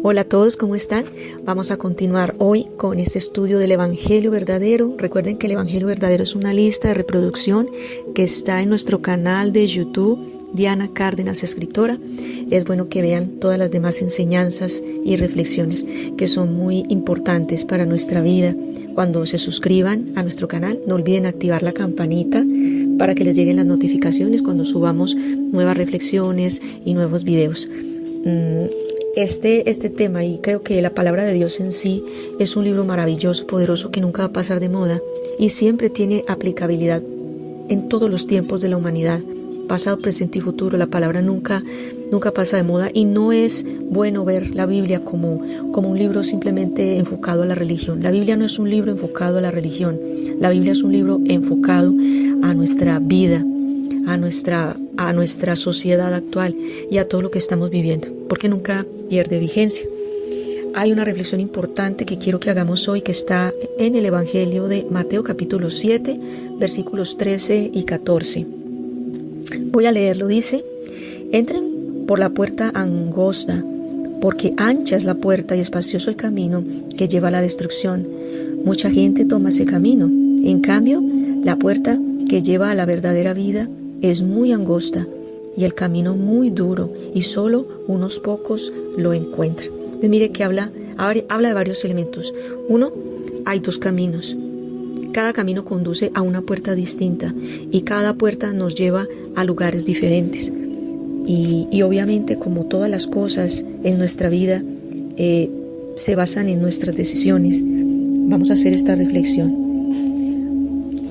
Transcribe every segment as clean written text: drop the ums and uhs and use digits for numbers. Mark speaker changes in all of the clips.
Speaker 1: Hola a todos, ¿cómo están? Vamos a continuar hoy con este estudio del Evangelio Verdadero. Recuerden que el Evangelio Verdadero es una lista de reproducción que está en nuestro canal de YouTube, Diana Cárdenas, escritora. Es bueno que vean todas las demás enseñanzas y reflexiones que son muy importantes para nuestra vida. Cuando se suscriban a nuestro canal, no olviden activar la campanita para que les lleguen las notificaciones cuando subamos nuevas reflexiones y nuevos videos. Este tema, y creo que la palabra de Dios en sí es un libro maravilloso, poderoso, que nunca va a pasar de moda y siempre tiene aplicabilidad en todos los tiempos de la humanidad, pasado, presente y futuro. La palabra nunca pasa de moda, y no es bueno ver la Biblia como un libro simplemente enfocado a la religión. La Biblia no es un libro enfocado a la religión. La Biblia es un libro enfocado a nuestra vida, a nuestra sociedad actual y a todo lo que estamos viviendo, porque nunca pierde vigencia. Hay una reflexión importante que quiero que hagamos hoy, que está en el Evangelio de Mateo capítulo 7, versículos 13 y 14. Voy a leerlo. Dice: entren por la puerta angosta, porque ancha es la puerta y espacioso el camino que lleva a la destrucción. Mucha gente toma ese camino. En cambio, la puerta que lleva a la verdadera vida es muy angosta y el camino muy duro, y solo unos pocos lo encuentran. Entonces, mire que habla de varios elementos. Uno, hay dos caminos. Cada camino conduce a una puerta distinta y cada puerta nos lleva a lugares diferentes. Y obviamente, como todas las cosas en nuestra vida, se basan en nuestras decisiones. Vamos a hacer esta reflexión.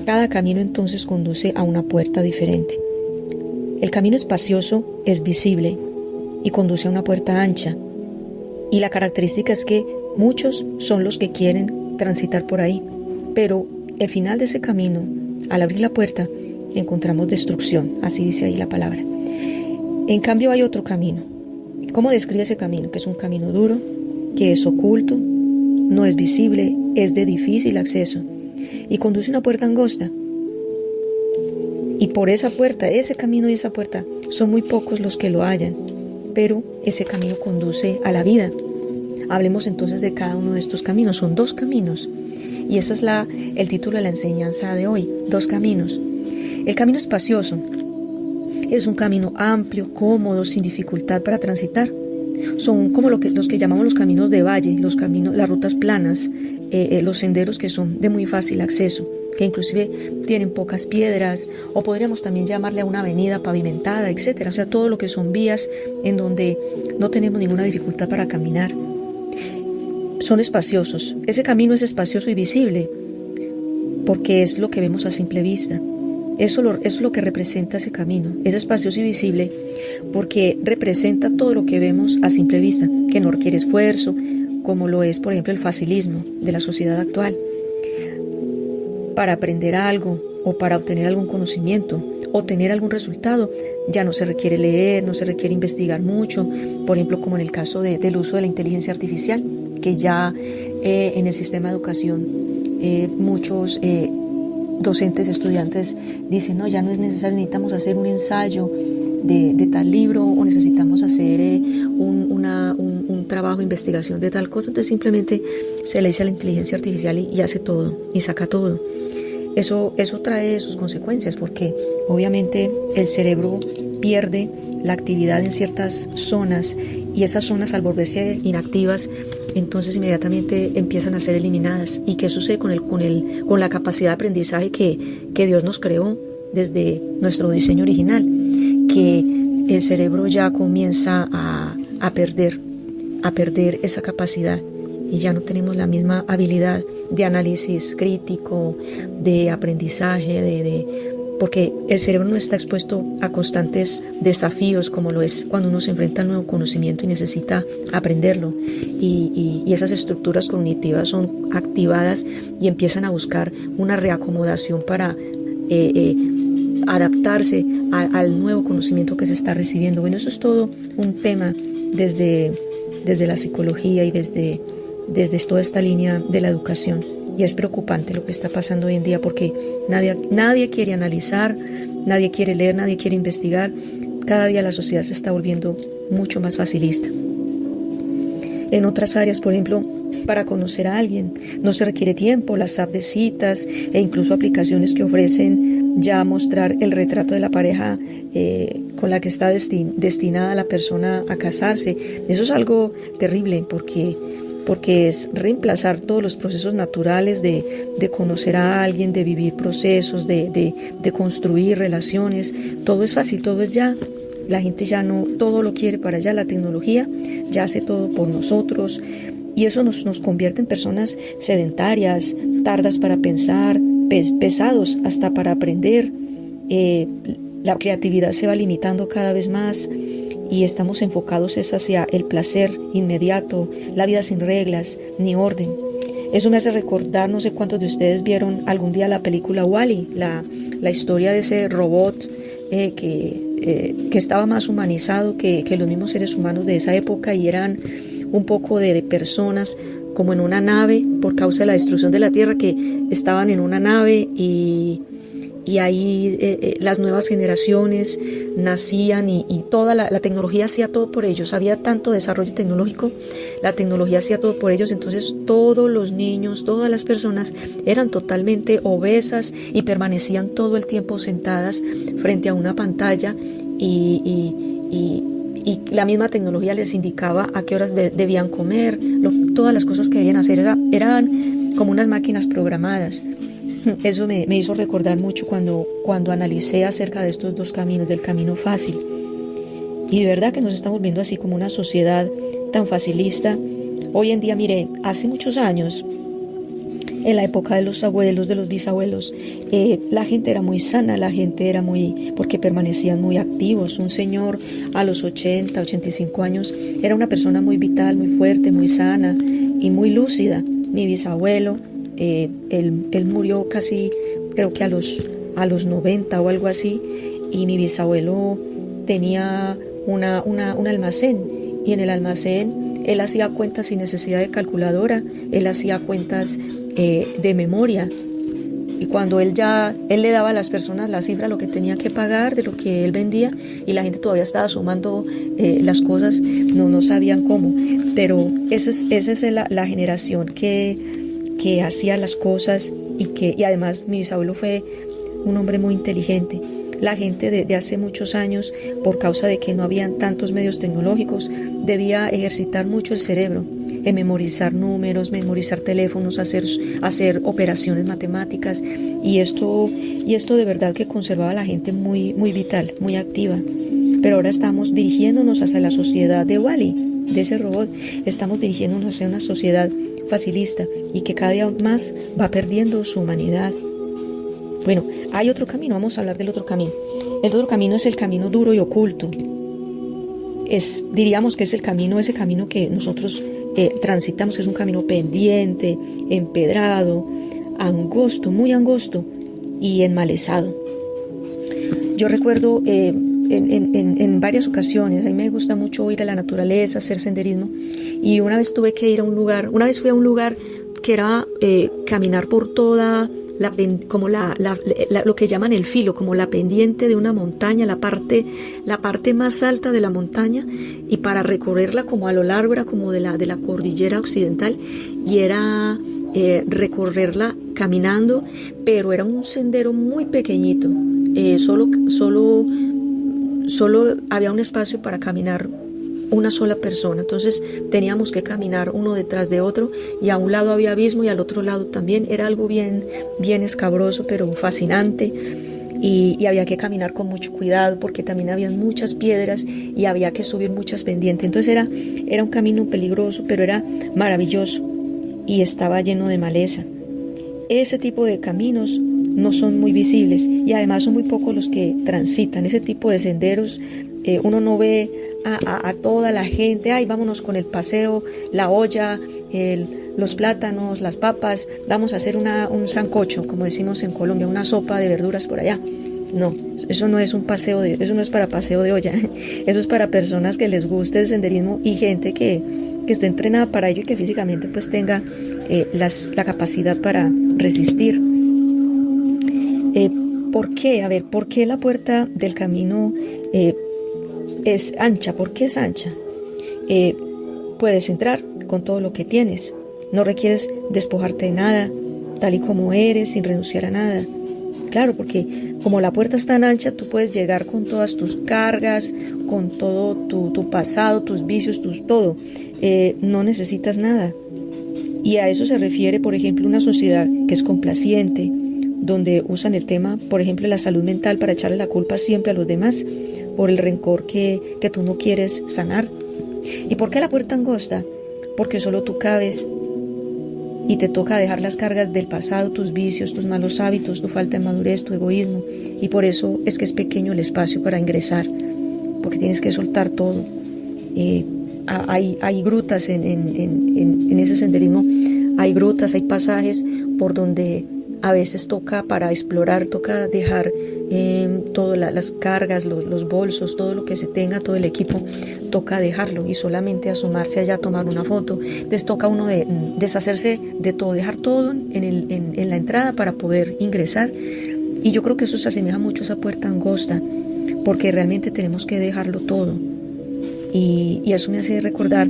Speaker 1: Cada camino entonces conduce a una puerta diferente. El camino espacioso es visible y conduce a una puerta ancha. Y la característica es que muchos son los que quieren transitar por ahí. Pero el final de ese camino, al abrir la puerta, encontramos destrucción. Así dice ahí la palabra. En cambio, hay otro camino. ¿Cómo describe ese camino? Que es un camino duro, que es oculto, no es visible, es de difícil acceso y conduce a una puerta angosta. Y por esa puerta, ese camino y esa puerta, son muy pocos los que lo hallan, pero ese camino conduce a la vida. Hablemos entonces de cada uno de estos caminos. Son dos caminos, y ese es el título de la enseñanza de hoy: dos caminos. El camino espacioso es un camino amplio, cómodo, sin dificultad para transitar. Son como los que llamamos los caminos de valle, las rutas planas, los senderos que son de muy fácil acceso, que inclusive tienen pocas piedras, o podríamos también llamarle a una avenida pavimentada, etcétera. O sea, todo lo que son vías en donde no tenemos ninguna dificultad para caminar. Son espaciosos. Ese camino es espacioso y visible, porque es lo que vemos a simple vista. Eso es lo que representa ese camino. Es espacioso y visible porque representa todo lo que vemos a simple vista, que no requiere esfuerzo, como lo es, por ejemplo, el facilismo de la sociedad actual. Para aprender algo o para obtener algún conocimiento o tener algún resultado, ya no se requiere leer, no se requiere investigar mucho, por ejemplo, como en el caso del uso de la inteligencia artificial, que ya en el sistema de educación muchos docentes, estudiantes dicen: no, ya no es necesario, necesitamos hacer un ensayo de tal libro, o necesitamos hacer un trabajo de investigación de tal cosa. Entonces simplemente se le dice a la inteligencia artificial y hace todo, y saca todo. Eso trae sus consecuencias, porque obviamente el cerebro pierde la actividad en ciertas zonas, y esas zonas, al volverse inactivas, entonces inmediatamente empiezan a ser eliminadas. ¿Y qué sucede con la capacidad de aprendizaje que Dios nos creó desde nuestro diseño original? Que el cerebro ya comienza a perder esa capacidad, y ya no tenemos la misma habilidad de análisis crítico, de aprendizaje, porque el cerebro no está expuesto a constantes desafíos como lo es cuando uno se enfrenta al nuevo conocimiento y necesita aprenderlo, y esas estructuras cognitivas son activadas y empiezan a buscar una reacomodación para adaptarse al nuevo conocimiento que se está recibiendo. Bueno, eso es todo un tema desde la psicología y desde toda esta línea de la educación. Y es preocupante lo que está pasando hoy en día, porque nadie quiere analizar, nadie quiere leer, nadie quiere investigar. Cada día la sociedad se está volviendo mucho más facilista. En otras áreas, por ejemplo, para conocer a alguien, no se requiere tiempo, las apps de citas e incluso aplicaciones que ofrecen ya mostrar el retrato de la pareja con la que está destinada la persona a casarse. Eso es algo terrible porque es reemplazar todos los procesos naturales de conocer a alguien, de vivir procesos, de construir relaciones. Todo es fácil, todo es ya. La gente ya no, todo lo quiere para allá, la tecnología ya hace todo por nosotros y eso nos convierte en personas sedentarias, tardas para pensar, pesados hasta para aprender. La creatividad se va limitando cada vez más y estamos enfocados hacia el placer inmediato, la vida sin reglas ni orden. Eso me hace recordar, no sé cuántos de ustedes vieron algún día la película Wall-E, la historia de ese robot que estaba más humanizado que los mismos seres humanos de esa época y eran un poco de personas como en una nave por causa de la destrucción de la Tierra, que estaban en una nave y ahí las nuevas generaciones nacían y toda la tecnología hacía todo por ellos. Había tanto desarrollo tecnológico, la tecnología hacía todo por ellos, entonces todos los niños, todas las personas eran totalmente obesas y permanecían todo el tiempo sentadas frente a una pantalla y la misma tecnología les indicaba a qué horas debían comer, todas las cosas que debían hacer eran como unas máquinas programadas. Eso me hizo recordar mucho cuando analicé acerca de estos dos caminos, del camino fácil. Y de verdad que nos estamos viendo así como una sociedad tan facilista. Hoy en día, mire, hace muchos años, en la época de los abuelos, de los bisabuelos, la gente era muy sana, la gente era porque permanecían muy activos. Un señor a los 80, 85 años era una persona muy vital, muy fuerte, muy sana y muy lúcida. Mi bisabuelo, él murió casi, creo que a los 90 o algo así, y mi bisabuelo tenía un almacén, y en el almacén él hacía cuentas sin necesidad de calculadora, él hacía cuentas de memoria, y cuando él le daba a las personas la cifra, lo que tenía que pagar de lo que él vendía, y la gente todavía estaba sumando las cosas, no sabían cómo, pero esa es la generación que hacía las cosas y además mi bisabuelo fue un hombre muy inteligente. La gente de hace muchos años, por causa de que no habían tantos medios tecnológicos, debía ejercitar mucho el cerebro, en memorizar números, memorizar teléfonos, hacer operaciones matemáticas, y esto de verdad que conservaba a la gente muy, muy vital, muy activa. Pero ahora estamos dirigiéndonos hacia la sociedad de Wall-E, de ese robot. Estamos dirigiéndonos hacia una sociedad facilista y que cada día más va perdiendo su humanidad. Bueno, hay otro camino, vamos a hablar del otro camino. El otro camino es el camino duro y oculto. Diríamos que es ese camino que nosotros transitamos, que es un camino pendiente, empedrado, angosto, muy angosto y enmalezado. Yo recuerdo en varias ocasiones, a mí me gusta mucho ir a la naturaleza, hacer senderismo, y una vez tuve que ir a un lugar, una vez fui a un lugar que era caminar por toda como lo que llaman el filo, como la pendiente de una montaña, la parte más alta de la montaña, y para recorrerla como a lo largo era como de la cordillera occidental, y era recorrerla caminando, pero era un sendero muy pequeñito, solo había un espacio para caminar una sola persona, entonces teníamos que caminar uno detrás de otro, y a un lado había abismo y al otro lado también. Era algo bien, bien escabroso, pero fascinante, y había que caminar con mucho cuidado porque también había muchas piedras y había que subir muchas pendientes. Entonces era un camino peligroso, pero era maravilloso y estaba lleno de maleza. Ese tipo de caminos no son muy visibles y además son muy pocos los que transitan ese tipo de senderos. Uno no ve a toda la gente, ay, vámonos con el paseo, la olla, los plátanos, las papas, vamos a hacer un sancocho, como decimos en Colombia, una sopa de verduras por allá. No, eso no es eso no es para paseo de olla, eso es para personas que les guste el senderismo y gente que esté entrenada para ello y que físicamente pues tenga la capacidad para resistir. ¿Por qué? A ver, ¿por qué la puerta del camino es ancha? ¿Por qué es ancha? puedes entrar con todo lo que tienes. No requieres despojarte de nada, tal y como eres, sin renunciar a nada. Claro, porque como la puerta es tan ancha, tú puedes llegar con todas tus cargas, con todo tu pasado, tus vicios, todo. No necesitas nada. Y a eso se refiere, por ejemplo, una sociedad que es complaciente, donde usan el tema, por ejemplo, de la salud mental para echarle la culpa siempre a los demás por el rencor que tú no quieres sanar. ¿Y por qué la puerta angosta? Porque solo tú cabes y te toca dejar las cargas del pasado, tus vicios, tus malos hábitos, tu falta de madurez, tu egoísmo. Y por eso es que es pequeño el espacio para ingresar, porque tienes que soltar todo. Hay grutas en ese senderismo, hay grutas, hay pasajes por donde a veces toca, para explorar, toca dejar todas las cargas, los bolsos, todo lo que se tenga, todo el equipo, toca dejarlo y solamente asomarse allá a tomar una foto. Entonces toca uno deshacerse de todo, dejar todo en la entrada para poder ingresar. Y yo creo que eso se asemeja mucho a esa puerta angosta, porque realmente tenemos que dejarlo todo. Y eso me hace recordar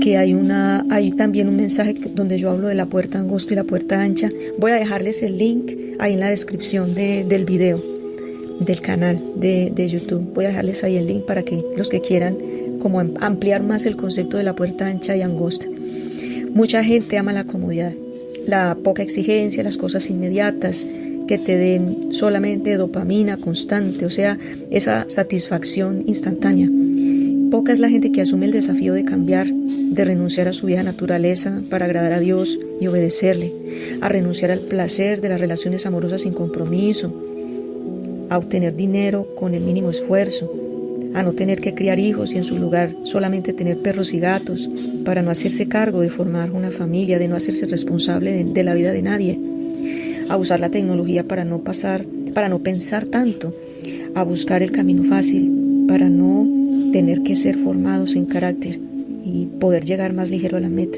Speaker 1: que hay también un mensaje donde yo hablo de la puerta angosta y la puerta ancha. Voy a dejarles el link ahí en la descripción del video del canal de YouTube. Voy a dejarles ahí el link para que los que quieran como ampliar más el concepto de la puerta ancha y angosta. Mucha gente ama la comodidad, la poca exigencia, las cosas inmediatas que te den solamente dopamina constante, o sea, esa satisfacción instantánea. Poca es la gente que asume el desafío de cambiar, de renunciar a su vieja naturaleza para agradar a Dios y obedecerle, a renunciar al placer de las relaciones amorosas sin compromiso, a obtener dinero con el mínimo esfuerzo, a no tener que criar hijos y en su lugar solamente tener perros y gatos, para no hacerse cargo de formar una familia, de no hacerse responsable de la vida de nadie, a usar la tecnología para no pensar tanto, a buscar el camino fácil para no tener que ser formados en carácter y poder llegar más ligero a la meta.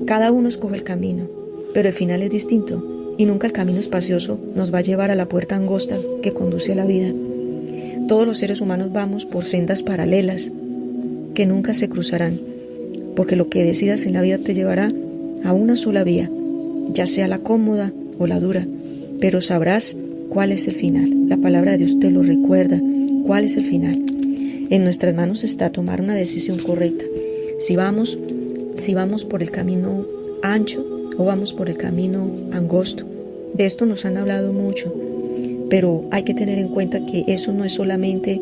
Speaker 1: Cada uno escoge el camino, pero el final es distinto y nunca el camino espacioso nos va a llevar a la puerta angosta que conduce a la vida. Todos los seres humanos vamos por sendas paralelas que nunca se cruzarán, porque lo que decidas en la vida te llevará a una sola vía, ya sea la cómoda o la dura, pero sabrás cuál es el final. La palabra de Dios te lo recuerda, cuál es el final. En nuestras manos está tomar una decisión correcta. Si vamos por el camino ancho o vamos por el camino angosto. De esto nos han hablado mucho, pero hay que tener en cuenta que eso no es solamente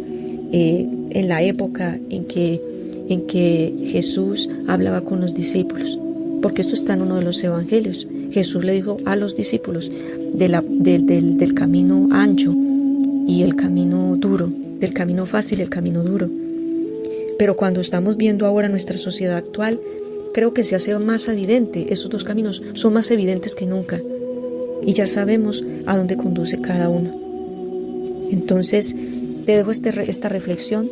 Speaker 1: en la época en que Jesús hablaba con los discípulos, porque esto está en uno de los evangelios. Jesús le dijo a los discípulos del camino ancho y el camino duro, del camino fácil y el camino duro. Pero cuando estamos viendo ahora nuestra sociedad actual, creo que se hace más evidente, esos dos caminos son más evidentes que nunca y ya sabemos a dónde conduce cada uno. Entonces te dejo esta reflexión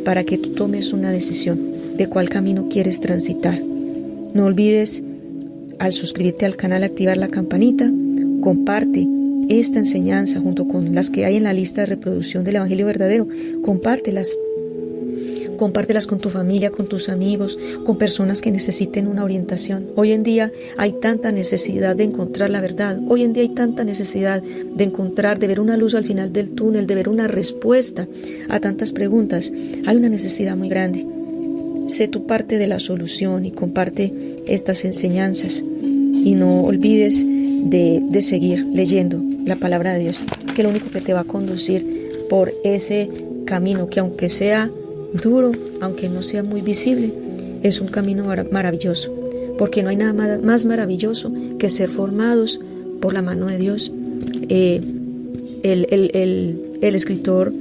Speaker 1: para que tú tomes una decisión de cuál camino quieres transitar. No olvides, al suscribirte al canal, activar la campanita, comparte esta enseñanza junto con las que hay en la lista de reproducción del Evangelio Verdadero. Compártelas con tu familia, con tus amigos, con personas que necesiten una orientación. Hoy en día hay tanta necesidad de encontrar la verdad. Hoy en día hay tanta necesidad de ver una luz al final del túnel, de ver una respuesta a tantas preguntas. Hay una necesidad muy grande. Sé tu parte de la solución y comparte estas enseñanzas. Y no olvides de seguir leyendo la palabra de Dios, que es lo único que te va a conducir por ese camino que, aunque sea duro, aunque no sea muy visible, es un camino maravilloso, porque no hay nada más maravilloso que ser formados por la mano de Dios. El escritor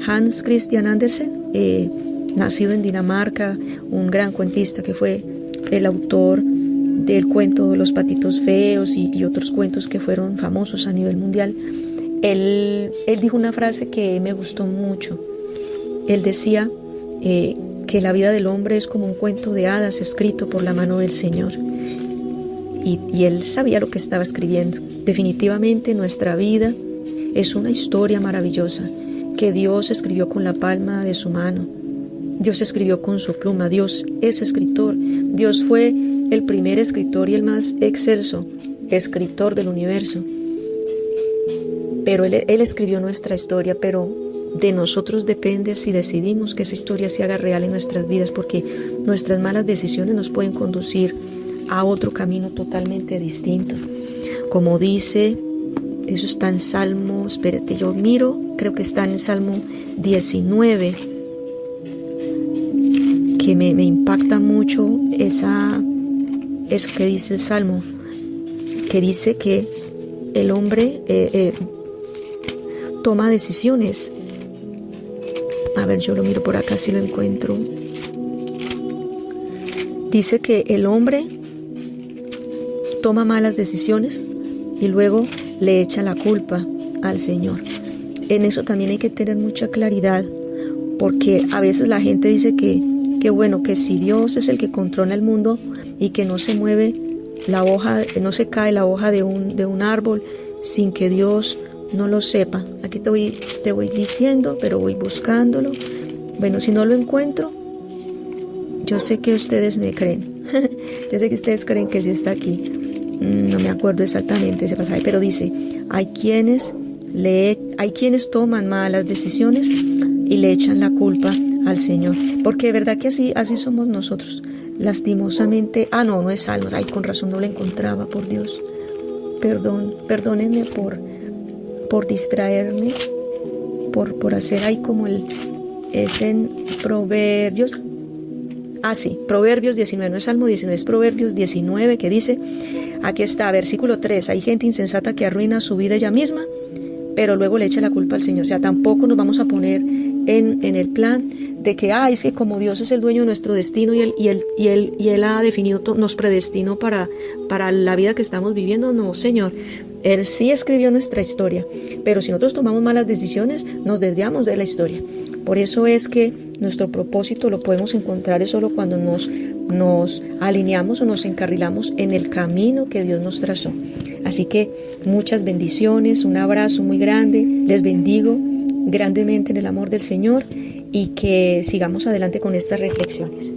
Speaker 1: Hans Christian Andersen, nacido en Dinamarca, un gran cuentista que fue el autor del cuento Los patitos feos y otros cuentos que fueron famosos a nivel mundial. Él dijo una frase que me gustó mucho. Él decía que la vida del hombre es como un cuento de hadas escrito por la mano del Señor. Y él sabía lo que estaba escribiendo. Definitivamente nuestra vida es una historia maravillosa que Dios escribió con la palma de su mano. Dios escribió con su pluma, Dios es escritor, Dios fue el primer escritor y el más excelso escritor del universo. Pero Él escribió nuestra historia, pero de nosotros depende si decidimos que esa historia se haga real en nuestras vidas, porque nuestras malas decisiones nos pueden conducir a otro camino totalmente distinto. Como dice, eso está en Salmo, espérate, yo miro, creo que está en Salmo 19, que me impacta mucho eso que dice el Salmo, que dice que el hombre toma decisiones. A ver, yo lo miro por acá si lo encuentro. Dice que el hombre toma malas decisiones y luego le echa la culpa al Señor. En eso también hay que tener mucha claridad, porque a veces la gente dice que bueno, que si Dios es el que controla el mundo y que no se mueve la hoja, no se cae la hoja de un árbol sin que Dios no lo sepa. Aquí te voy diciendo, pero voy buscándolo. Bueno, si no lo encuentro, yo sé que ustedes me creen. Yo sé que ustedes creen que sí está aquí. No me acuerdo exactamente ese pasaje, pero dice, hay quienes toman malas decisiones y le echan la culpa al Señor, porque de verdad que así somos nosotros, lastimosamente. No es Salmos, con razón no la encontraba, por Dios, perdónenme por distraerme, por hacer ahí como es en Proverbios. Sí, Proverbios 19, no es Salmo 19, es Proverbios 19, que dice, aquí está, versículo 3, hay gente insensata que arruina su vida ella misma, pero luego le echa la culpa al Señor. O sea, tampoco nos vamos a poner en el plan de que, es que como Dios es el dueño de nuestro destino y Él ha definido, nos predestinó para la vida que estamos viviendo. No, Señor, Él sí escribió nuestra historia, pero si nosotros tomamos malas decisiones, nos desviamos de la historia. Por eso es que nuestro propósito lo podemos encontrar solo cuando nos alineamos o nos encarrilamos en el camino que Dios nos trazó. Así que muchas bendiciones, un abrazo muy grande, les bendigo grandemente en el amor del Señor y que sigamos adelante con estas reflexiones.